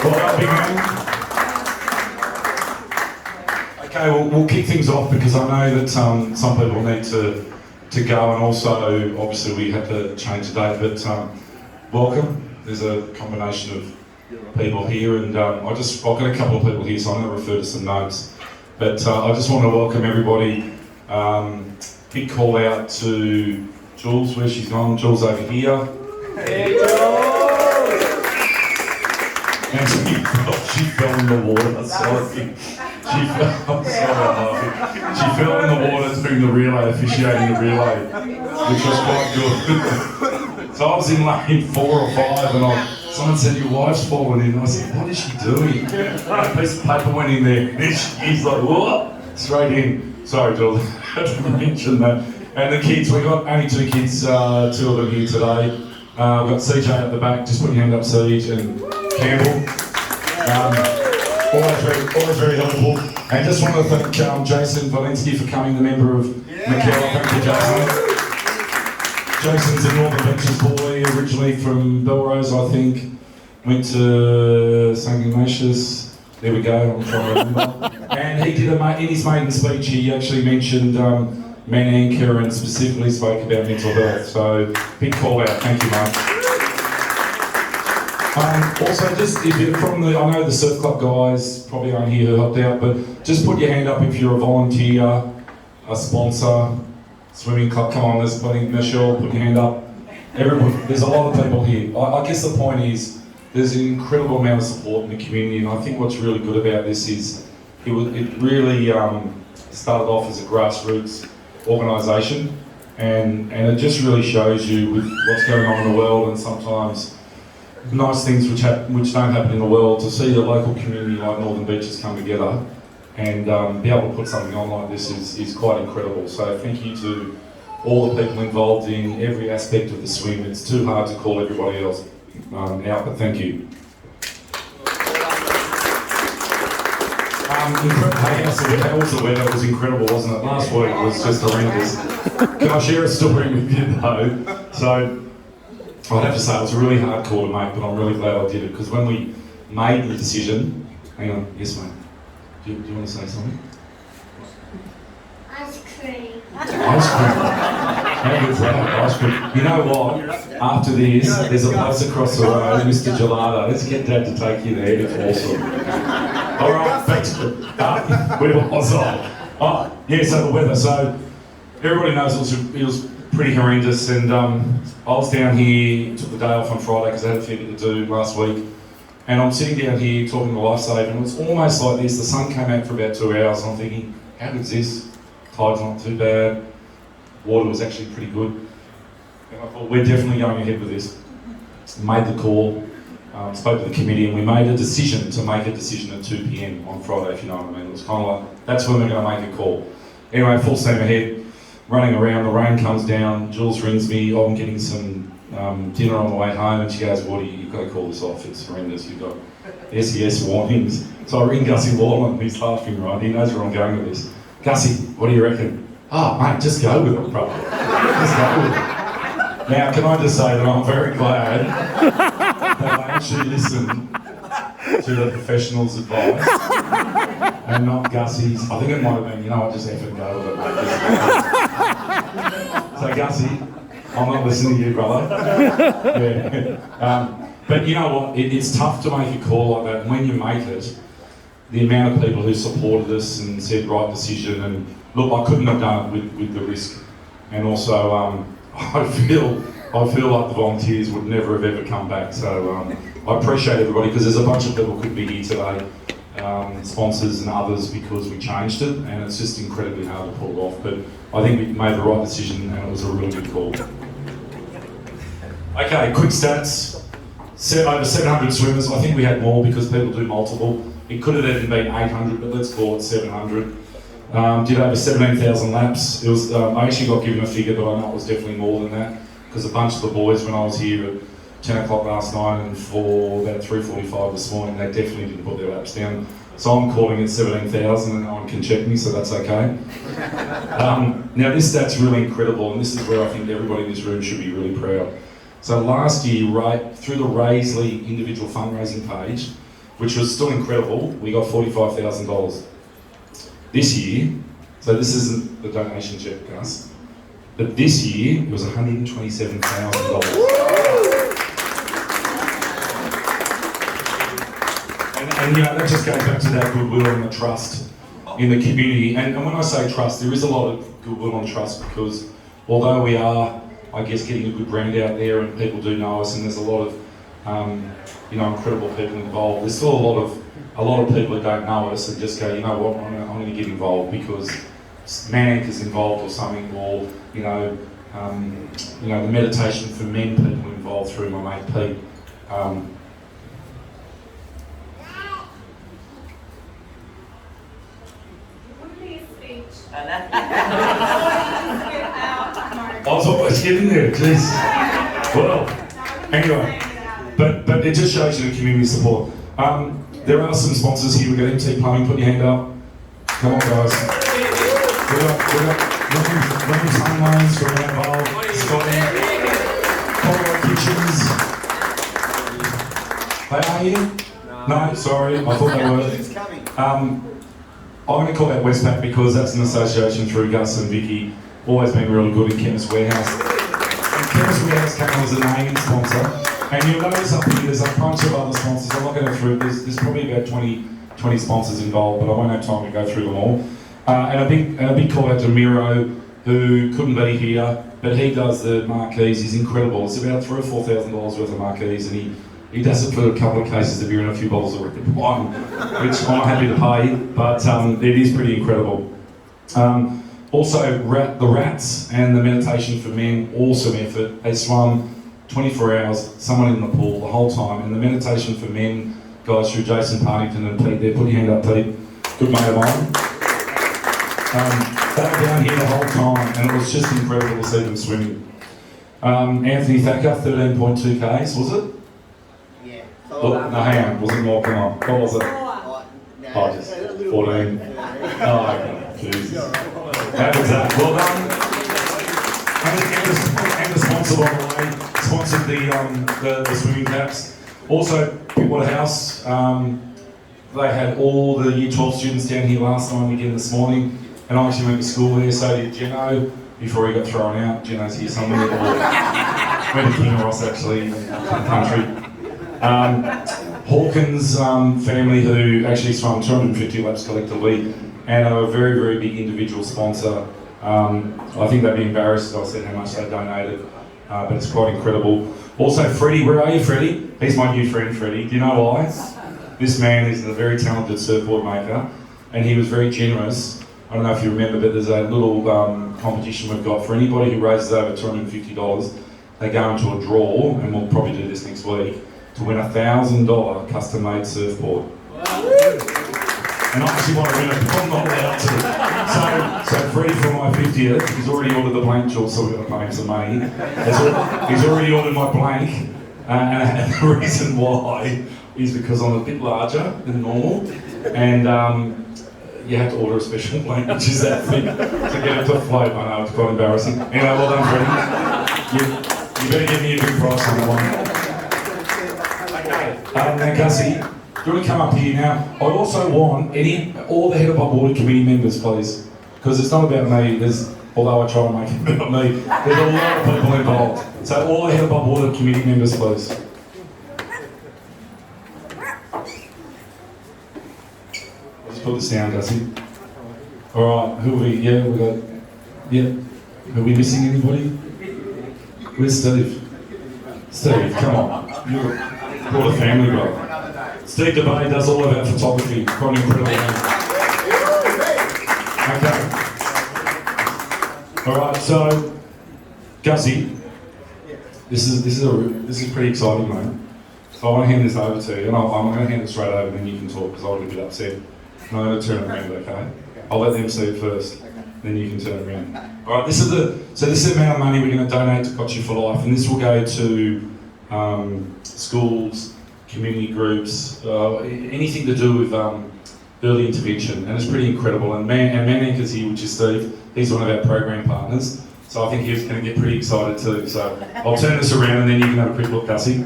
Well, big man. Okay, we'll kick things off because I know that some people need to go, and also obviously we had to change the date. But welcome. There's a combination of people here, and I've got a couple of people here, so I'm going to refer to some notes. But I just want to welcome everybody. Big call out to Jules, where she's gone. Jules over here. Hey, Jules! And she fell in the water. Sorry. She fell in the water during the relay, officiating the relay, which was quite good. So I was in lane 4 or 5, and someone said, "Your wife's fallen in." I said, "What is she doing?" And a piece of paper went in there. And he's like, "What?" Straight in. Sorry, Jules, I didn't mention that. And the kids, we've got only 2 kids, 2 of them here today. We've got CJ at the back, just put your hand up, CJ, and Campbell. Always very helpful. And just want to thank Jason Falinski for coming, the member of McKellar. Thank you, Jason. Jason's a Northern Beaches boy, originally from Belrose, I think. Went to St Ignatius. There we go, I'm trying to remember. And he did in his maiden speech, he actually mentioned men anchor and specifically spoke about mental health. So, big call out. Thank you, mate. Also, just if you're from I know the surf club guys probably aren't here who helped out, but just put your hand up if you're a volunteer, a sponsor, swimming club. Come on, there's plenty. Michelle, put your hand up. Everyone, there's a lot of people here. I guess the point is, there's an incredible amount of support in the community, and I think what's really good about this is it really started off as a grassroots organisation, and it just really shows you with what's going on in the world, and sometimes nice things which don't happen in the world, to see a local community like Northern Beaches come together and be able to put something on like this is quite incredible. So thank you to all the people involved in every aspect of the swim. It's too hard to call everybody else out, but thank you. How was the weather? It was incredible, wasn't it? Last week was just horrendous. Can I share a story with you though? So I'd have to say it was a really hard call to make, but I'm really glad I did it, because when we made the decision, hang on, yes mate, do you want to say something? Ice cream. Ice cream. How good's that? Ice cream. You know what? After this, there's a place across the road, Mr. Gelato. Let's get Dad to take you there. It's awesome. All right, thanks. Where was I? Oh, yeah. So the weather. So everybody knows it was pretty horrendous, and I was down here. Took the day off on Friday because I had a fair bit to do last week. And I'm sitting down here talking to Lifesave, and it was almost like this. The sun came out for about 2 hours. I'm thinking, how good's this? Tide's not too bad. Water was actually pretty good. And I thought, we're definitely going ahead with this. Made the call, spoke to the committee, and we made a decision to make a decision at 2 p.m. on Friday, if you know what I mean. It was kind of like, that's when we're going to make a call. Anyway, full steam ahead, running around, the rain comes down, Jules rings me, I'm getting some dinner on the way home, and she goes, "Woody, you've got to call this off, it's horrendous, you've got SES warnings." So I ring Gussie Lawler, and he's laughing, right? He knows where I'm going with this. "Gussie, what do you reckon?" "Oh, mate, just go with it, brother. Just go with it." Now, can I just say that I'm very glad that I actually listened to the professionals' advice and not Gussie's. I think it might have been, you know what, just effing go with it, mate. So, Gussie, I'm not listening to you, brother. Yeah. But you know what, it's tough to make a call like that, and when you make it, the amount of people who supported us and said right decision, and look, I couldn't have done it with the risk, and also I feel like the volunteers would never have ever come back. So I appreciate everybody, because there's a bunch of people who could be here today, sponsors and others, because we changed it, and it's just incredibly hard to pull off. But I think we made the right decision, and it was a really good call. Okay, quick stats. Over 700 swimmers. I think we had more because people do multiple. It could have even been 800, but let's call it 700. Did over 17,000 laps. It was. I actually got given a figure, but I know it was definitely more than that, because a bunch of the boys, when I was here at 10 o'clock last night and for about 3:45 this morning, they definitely didn't put their laps down. So I'm calling it 17,000, and no one can check me, so that's okay. Now this stat's really incredible, and this is where I think everybody in this room should be really proud. So last year, right through the Raisley individual fundraising page, which was still incredible, we got $45,000. This year, so this isn't the donation check, Gus, but this year it was $127,000. And that just goes back to that goodwill and the trust in the community. And when I say trust, there is a lot of goodwill and trust because although we are, I guess, getting a good brand out there and people do know us and there's a lot of, incredible people involved, there's still a lot of people that don't know us and just go, you know what, I'm going to get involved because Man Anchor's involved or something, or the meditation for men people involved through my mate Pete. I was always getting there, jeez. Well, anyway, but it just shows you the community support. There are some sponsors here. We've got MT Plumbing, put your hand up. Come on, guys. We've got Women's Home Loans from Involved, Scotty, Colorado Kitchens. They are here? No, sorry, I thought they were. I'm going to call that Westpac because that's an association through Gus and Vicky. Always been really good in Chemist Warehouse. And Chemist Warehouse came on as a naming sponsor. And you'll notice up here there's a bunch of other sponsors. I'm not going to go through, there's probably about 20 sponsors involved, but I won't have time to go through them all. And a big call out to Miro, who couldn't be here, but he does the marquees. He's incredible. It's about $3,000 or $4,000 worth of marquees, and he does it for a couple of cases of beer and a few bottles of red wine, which I'm happy to pay, but it is pretty incredible. Also, the Rats and the Meditation for Men, awesome effort. They swum 24 hours, someone in the pool the whole time, and the Meditation for Men guys through Jason Partington and Pete there. Put your hand up, Pete. Good mate of mine. They were down here the whole time, and it was just incredible to see them swimming. Anthony Thacker, 13.2 Ks, was it? No, hang on, was it more? Come on. What was it? Just 14. Oh, okay. Jesus. That was that. Well done. And the sponsor, by the way, sponsored the swimming caps. Also, Pittwater House, they had all the Year 12 students down here last night and again this morning. And I actually went to school there, so did Geno, before he got thrown out. Geno's here somewhere. Went to King Ross, actually, in the country. Hawkins family, who actually swam 250 laps collectively and are a very, very big individual sponsor. I think they'd be embarrassed if I said how much they donated, but it's quite incredible. Also, Freddie, where are you, Freddie? He's my new friend, Freddie. Do you know why? This man is a very talented surfboard maker, and he was very generous. I don't know if you remember, but there's a little competition we've got for anybody who raises over $250. They go into a draw, and we'll probably do this next week, to win a $1,000 custom-made surfboard. And I actually want to win it, but I'm not allowed to. So Freddie, for my 50th, he's already ordered the blank jewel, so we're going to pay him some money. He's already ordered my blank, and the reason why is because I'm a bit larger than normal, and you have to order a special blank, which is that thick, to get it to float. I know, it's quite embarrassing. Anyway, well done, Freddie. You better give me a good price on that one. Now, Gussie, do you want to come up here now? I also want all the Head Above Water committee members, please, because it's not about me. Although I try to make it about me, there's a lot of people involved. So all the Head Above Water committee members, please. I'll just put this down, Gussie. All right, who are we? Yeah, we got. Yeah, are we missing anybody? Where's Steve? Steve, come on. You're a family guy. Steve DeBay does all of our photography. Quite an incredible man. Okay. All right. So, Gussie, this is pretty exciting, mate. So I want to hand this over to you, and I'm going to hand it straight over, and then you can talk because I was a bit upset. And I'm going to turn it around, okay? I'll let them see it first, then you can turn it around. All right. This is the amount of money we're going to donate to Got You for Life, and this will go to schools, community groups, anything to do with early intervention, and it's pretty incredible. And Man Anchor's here, which is Steve. He's one of our program partners. So I think he was going to get pretty excited too. So I'll turn this around and then you can have a quick look, Gussie.